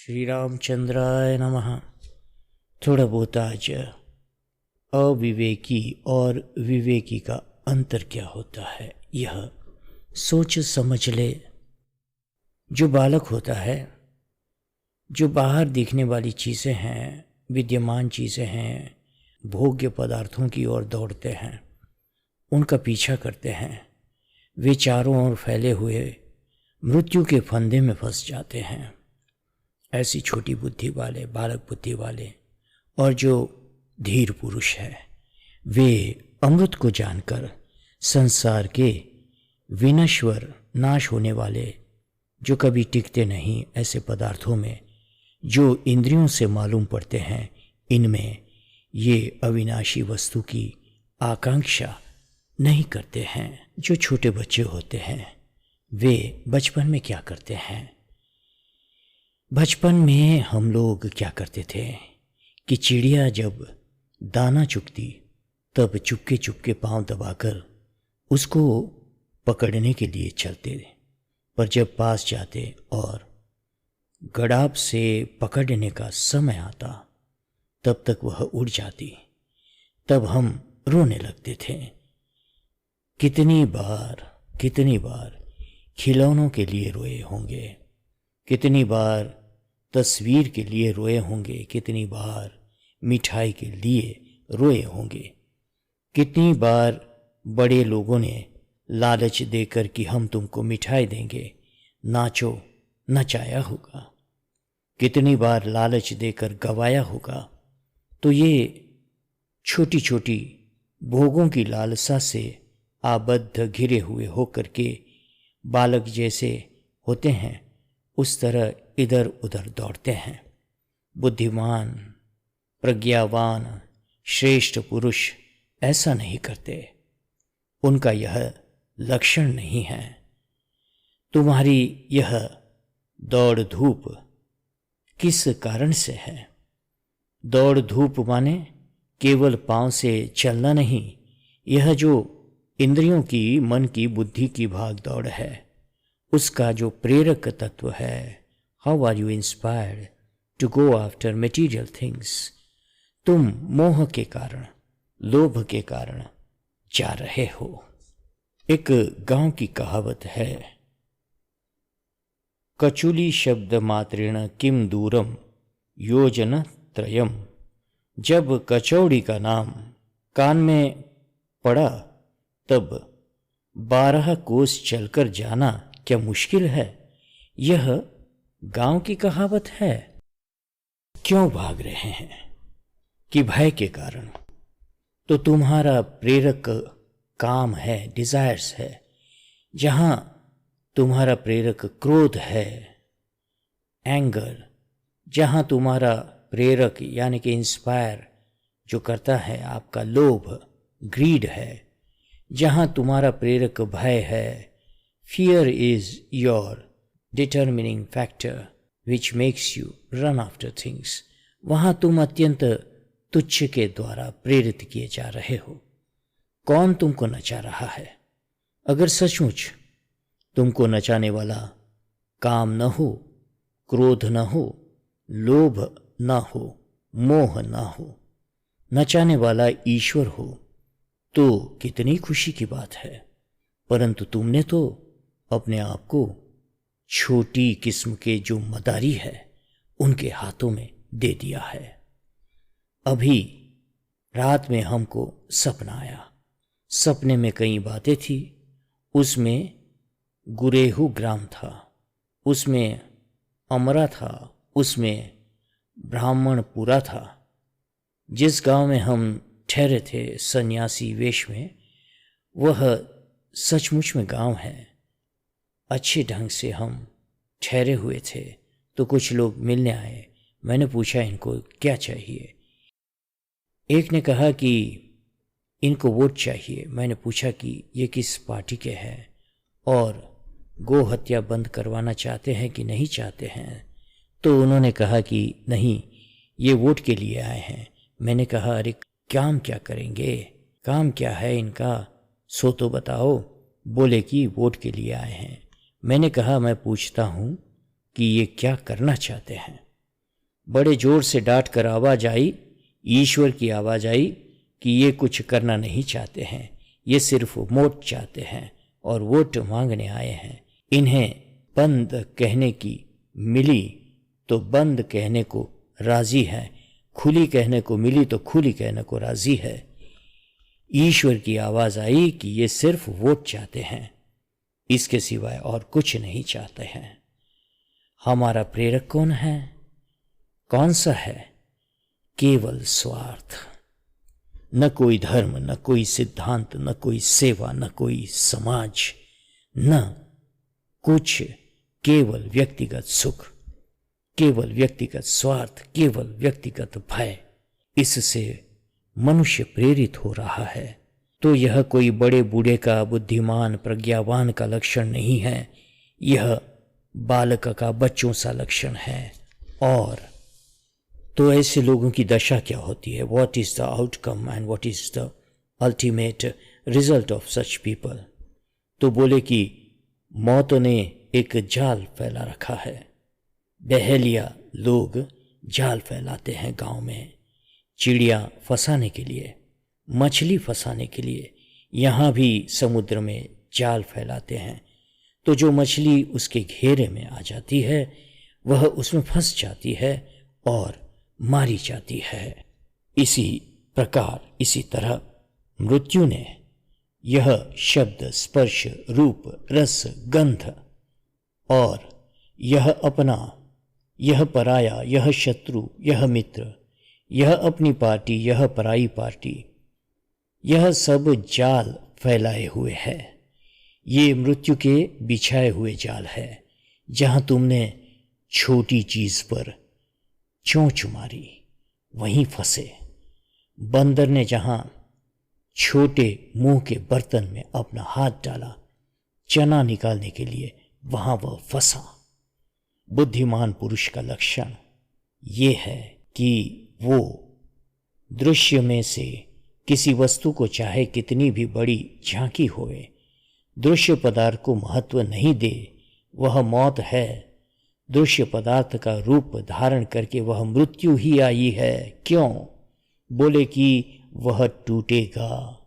श्री रामचंद्राय नमः। थोड़ा बहुत आज अविवेकी और विवेकी का अंतर क्या होता है यह सोच समझ ले। जो बालक होता है, जो बाहर दिखने वाली चीज़ें हैं, विद्यमान चीज़ें हैं, भोग्य पदार्थों की ओर दौड़ते हैं, उनका पीछा करते हैं, वे चारों ओर फैले हुए मृत्यु के फंदे में फंस जाते हैं। ऐसी छोटी बुद्धि वाले, बालक बुद्धि वाले और जो धीर पुरुष है, वे अमृत को जानकर संसार के विनश्वर, नाश होने वाले, जो कभी टिकते नहीं, ऐसे पदार्थों में जो इंद्रियों से मालूम पड़ते हैं, इनमें ये अविनाशी वस्तु की आकांक्षा नहीं करते हैं। जो छोटे बच्चे होते हैं वे बचपन में क्या करते हैं? बचपन में हम लोग क्या करते थे कि चिड़िया जब दाना चुगती तब चुपके चुपके पांव दबाकर उसको पकड़ने के लिए चलते, पर जब पास जाते और गड़ाप से पकड़ने का समय आता तब तक वह उड़ जाती, तब हम रोने लगते थे। कितनी बार खिलौनों के लिए रोए होंगे, कितनी बार तस्वीर के लिए रोए होंगे, कितनी बार मिठाई के लिए रोए होंगे, कितनी बार बड़े लोगों ने लालच देकर कि हम तुमको मिठाई देंगे, नाचो, नचाया होगा, कितनी बार लालच देकर गवाया होगा। तो ये छोटी छोटी भोगों की लालसा से आबद्ध घिरे हुए होकर के बालक जैसे होते हैं, उस तरह इधर उधर दौड़ते हैं। बुद्धिमान, प्रज्ञावान, श्रेष्ठ पुरुष ऐसा नहीं करते, उनका यह लक्षण नहीं है। तुम्हारी यह दौड़ धूप किस कारण से है? दौड़ धूप माने केवल पांव से चलना नहीं, यह जो इंद्रियों की, मन की, बुद्धि की भाग दौड़ है, उसका जो प्रेरक तत्व है। How are you inspired to go after material things? तुम मोह के कारण, लोभ के कारण जा रहे हो। एक गांव की कहावत है, कचुली शब्द मात्रेण किम दूरम योजन त्रयम। जब कचौड़ी का नाम कान में पड़ा तब 12 कोस चलकर जाना क्या मुश्किल है? यह गांव की कहावत है। क्यों भाग रहे हैं? कि भय के कारण। तो तुम्हारा प्रेरक काम है, डिजायर्स है। जहां तुम्हारा प्रेरक क्रोध है, एंगर, जहां तुम्हारा प्रेरक यानी कि इंस्पायर जो करता है आपका लोभ, ग्रीड है, जहां तुम्हारा प्रेरक भय है, fear is your determining factor which makes you run after things, वहां तुम अत्यंत तुच्छ के द्वारा प्रेरित किए जा रहे हो। कौन तुमको नचा रहा है? अगर सचमुच तुमको नचाने वाला काम न हो, क्रोध न हो, लोभ न हो, मोह न हो, नचाने वाला ईश्वर हो, तो कितनी खुशी की बात है। परंतु तुमने तो अपने आप को छोटी किस्म के जो मदारी है उनके हाथों में दे दिया है। अभी रात में हमको सपना आया। सपने में कई बातें थी। उसमें गुरेहू ग्राम था, उसमें अमरा था, उसमें ब्राह्मणपुरा था। जिस गांव में हम ठहरे थे सन्यासी वेश में, वह सचमुच में गांव है। अच्छे ढंग से हम ठहरे हुए थे तो कुछ लोग मिलने आए। मैंने पूछा इनको क्या चाहिए। एक ने कहा कि इनको वोट चाहिए। मैंने पूछा कि ये किस पार्टी के हैं और गो हत्या बंद करवाना चाहते हैं कि नहीं चाहते हैं। तो उन्होंने कहा कि नहीं, ये वोट के लिए आए हैं। मैंने कहा अरे काम क्या करेंगे, काम क्या है इनका, सो तो बताओ। बोले कि वोट के लिए आए हैं। मैंने कहा मैं पूछता हूँ कि ये क्या करना चाहते हैं। बड़े जोर से डांट कर आवाज आई, ईश्वर की आवाज आई कि ये कुछ करना नहीं चाहते हैं, ये सिर्फ वोट चाहते हैं और वोट मांगने आए हैं। इन्हें बंद कहने की मिली तो बंद कहने को राजी है, खुली कहने को मिली तो खुली कहने को राजी है। ईश्वर की आवाज आई कि ये सिर्फ वोट चाहते हैं, इसके सिवाय और कुछ नहीं चाहते हैं। हमारा प्रेरक कौन है? कौन सा है? केवल स्वार्थ। न कोई धर्म, न कोई सिद्धांत, न कोई सेवा, न कोई समाज, न कुछ, केवल व्यक्तिगत सुख, केवल व्यक्तिगत स्वार्थ, केवल व्यक्तिगत भय। इससे मनुष्य प्रेरित हो रहा है। तो यह कोई बड़े बूढ़े का, बुद्धिमान प्रज्ञावान का लक्षण नहीं है, यह बालक का, बच्चों सा लक्षण है। और तो ऐसे लोगों की दशा क्या होती है? What is the outcome and what is the ultimate result of such people? तो बोले कि मौत ने एक जाल फैला रखा है। बहेलिया लोग जाल फैलाते हैं गांव में, चिड़िया फंसाने के लिए, मछली फंसाने के लिए। यहाँ भी समुद्र में जाल फैलाते हैं, तो जो मछली उसके घेरे में आ जाती है वह उसमें फंस जाती है और मारी जाती है। इसी प्रकार, इसी तरह मृत्यु ने यह शब्द, स्पर्श, रूप, रस, गंध और यह अपना, यह पराया, यह शत्रु, यह मित्र, यह अपनी पार्टी, यह पराई पार्टी, यह सब जाल फैलाए हुए है। ये मृत्यु के बिछाए हुए जाल है। जहां तुमने छोटी चीज पर चोंच मारी वहीं फंसे। बंदर ने जहां छोटे मुंह के बर्तन में अपना हाथ डाला चना निकालने के लिए, वहां वह फंसा। बुद्धिमान पुरुष का लक्षण ये है कि वो दृश्य में से किसी वस्तु को, चाहे कितनी भी बड़ी झांकी होए, दृश्य पदार्थ को महत्व नहीं दे, वह मौत है। दृश्य पदार्थ का रूप धारण करके वह मृत्यु ही आई है। क्यों? बोले कि वह टूटेगा।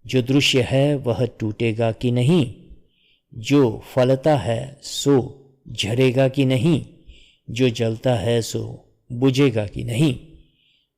जो दृश्य है वह टूटेगा कि नहीं? जो फलता है सो झरेगा कि नहीं? जो जलता है सो बुझेगा कि नहीं?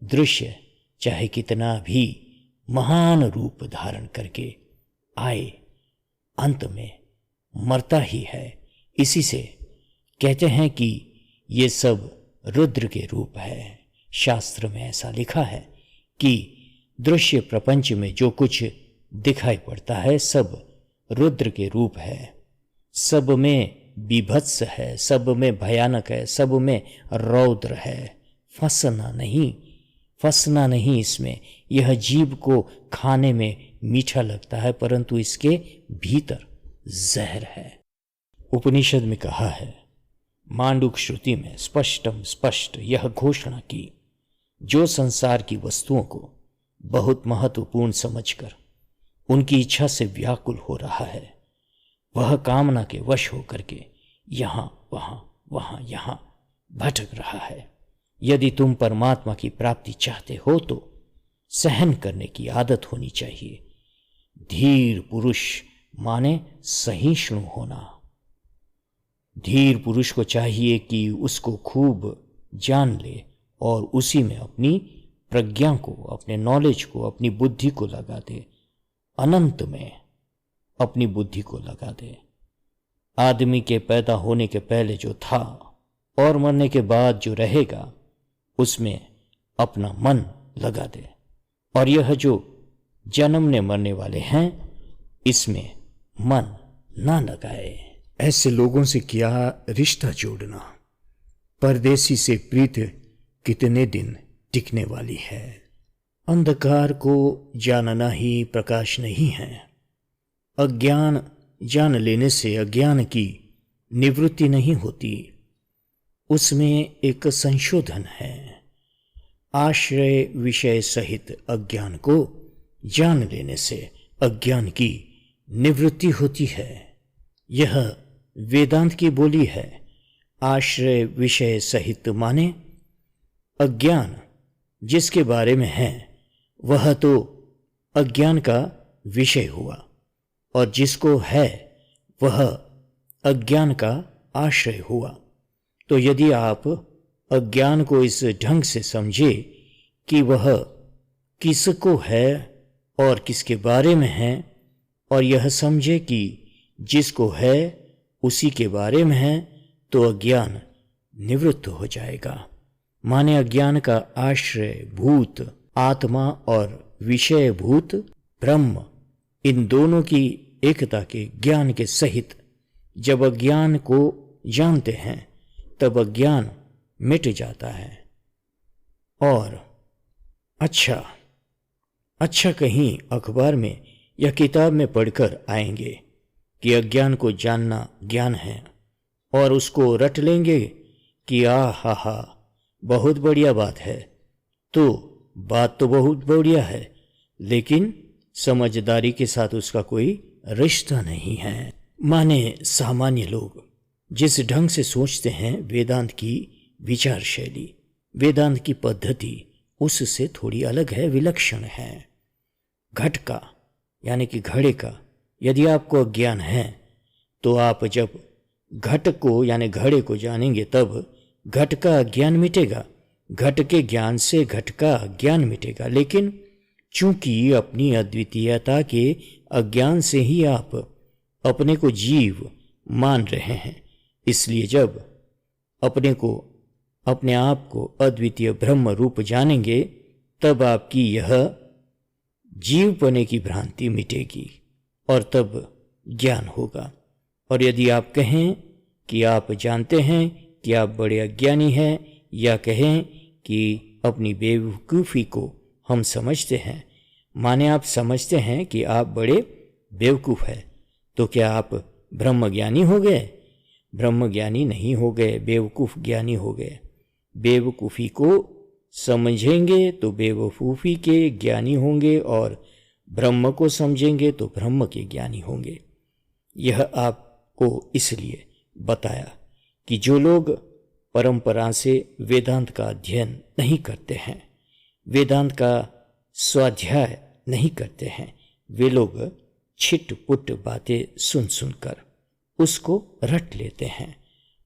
दृश्य चाहे कितना भी महान रूप धारण करके आए, अंत में मरता ही है। इसी से कहते हैं कि ये सब रुद्र के रूप है। शास्त्र में ऐसा लिखा है कि दृश्य प्रपंच में जो कुछ दिखाई पड़ता है सब रुद्र के रूप है। सब में बीभत्स है, सब में भयानक है, सब में रौद्र है। फंसना नहीं इसमें। यह जीव को खाने में मीठा लगता है, परंतु इसके भीतर जहर है। उपनिषद में कहा है, मांडुक श्रुति में स्पष्ट यह घोषणा की, जो संसार की वस्तुओं को बहुत महत्वपूर्ण समझकर उनकी इच्छा से व्याकुल हो रहा है, वह कामना के वश होकर के यहाँ वहाँ यहाँ भटक रहा है। यदि तुम परमात्मा की प्राप्ति चाहते हो तो सहन करने की आदत होनी चाहिए। धीर पुरुष माने सहिष्णु होना। धीर पुरुष को चाहिए कि उसको खूब जान ले और उसी में अपनी प्रज्ञा को, अपने नॉलेज को, अपनी बुद्धि को लगा दे। अनंत में अपनी बुद्धि को लगा दे। आदमी के पैदा होने के पहले जो था और मरने के बाद जो रहेगा उसमें अपना मन लगा दे। और यह जो जन्मने मरने वाले हैं इसमें मन ना लगाए। ऐसे लोगों से क्या रिश्ता जोड़ना? परदेसी से प्रीत कितने दिन टिकने वाली है। अंधकार को जानना ही प्रकाश नहीं है। अज्ञान जान लेने से अज्ञान की निवृत्ति नहीं होती, उसमें एक संशोधन है। आश्रय विषय सहित अज्ञान को जान लेने से अज्ञान की निवृत्ति होती है। यह वेदांत की बोली है। आश्रय विषय सहित माने अज्ञान जिसके बारे में है वह तो अज्ञान का विषय हुआ, और जिसको है वह अज्ञान का आश्रय हुआ। तो यदि आप अज्ञान को इस ढंग से समझे कि वह किसको है और किसके बारे में है, और यह समझे कि जिसको है उसी के बारे में है, तो अज्ञान निवृत्त हो जाएगा। माने अज्ञान का आश्रय भूत आत्मा और विषय भूत ब्रह्म, इन दोनों की एकता के ज्ञान के सहित जब अज्ञान को जानते हैं तब अज्ञान मिट जाता है। और अच्छा कहीं अखबार में या किताब में पढ़कर आएंगे कि अज्ञान को जानना ज्ञान है, और उसको रट लेंगे कि हा बहुत बढ़िया बात है। तो बात तो बहुत बढ़िया है, लेकिन समझदारी के साथ उसका कोई रिश्ता नहीं है। माने सामान्य लोग जिस ढंग से सोचते हैं, वेदांत की विचार शैली, वेदांत की पद्धति उससे थोड़ी अलग है, विलक्षण है। घट का यानी कि घड़े का यदि आपको अज्ञान है, तो आप जब घट को यानी घड़े को जानेंगे तब घट का अज्ञान मिटेगा, घट के ज्ञान से घट का अज्ञान मिटेगा। लेकिन चूंकि अपनी अद्वितीयता के अज्ञान से ही आप अपने को जीव मान रहे हैं, इसलिए जब अपने आप को अद्वितीय ब्रह्म रूप जानेंगे तब आपकी यह जीवपने की भ्रांति मिटेगी और तब ज्ञान होगा। और यदि आप कहें कि आप जानते हैं कि आप बड़े अज्ञानी हैं, या कहें कि अपनी बेवकूफ़ी को हम समझते हैं, माने आप समझते हैं कि आप बड़े बेवकूफ़ हैं, तो क्या आप ब्रह्मज्ञानी हो गए? ब्रह्मज्ञानी नहीं हो गए, बेवकूफ़ ज्ञानी हो गए। बेवकूफ़ी को समझेंगे तो बेवकूफ़ी के ज्ञानी होंगे, और ब्रह्म को समझेंगे तो ब्रह्म के ज्ञानी होंगे। यह आपको इसलिए बताया कि जो लोग परंपरा से वेदांत का अध्ययन नहीं करते हैं, वेदांत का स्वाध्याय नहीं करते हैं, वे लोग छिट-पुट बातें सुन सुनकर उसको रट लेते हैं।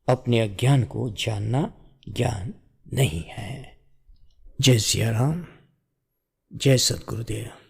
अपने अज्ञान को जानना ज्ञान नहीं है। जय सिया राम, जय सद्गुरुदेव।